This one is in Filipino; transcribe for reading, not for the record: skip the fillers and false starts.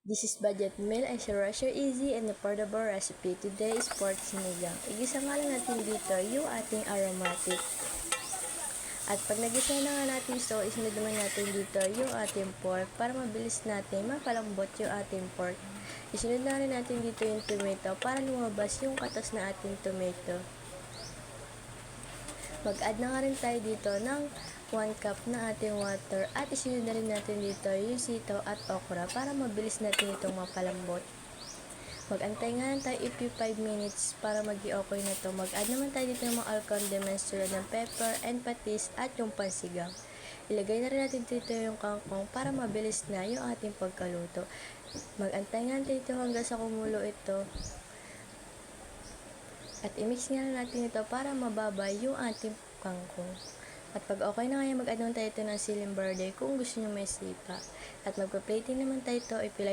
This is Budget Meal and share easy and affordable recipe. Today is pork sinigang. Igisa nga lang natin dito yung ating aromatic. At pag nagisa na nga natin ito, isunod naman natin dito yung ating pork para mabilis natin mapalambot yung ating pork. Isunod na rin natin dito yung tomato para lumabas yung katas na ating tomato. Mag-add na nga rin tayo dito ng 1 cup na ating water at isunod na rin natin dito yung sitaw at okra para mabilis natin itong mapalambot. Mag-antay nga lang tayo if 5 minutes para mag-i-okay na to. Mag-add naman tayo dito ng mga all condiments tulad ng pepper and patis at yung pansigang. Ilagay na rin natin dito yung kangkong para mabilis na yung ating pagkaluto. Mag-antay nga dito hanggang sa kumulo ito. At i-mix nga natin ito para mababa yung ating kangkong. At pag okay na ngayon, mag-add naman tayo ito ng siling verde kung gusto nyo may sipa. At magpa-plating naman tayo ito, ipilay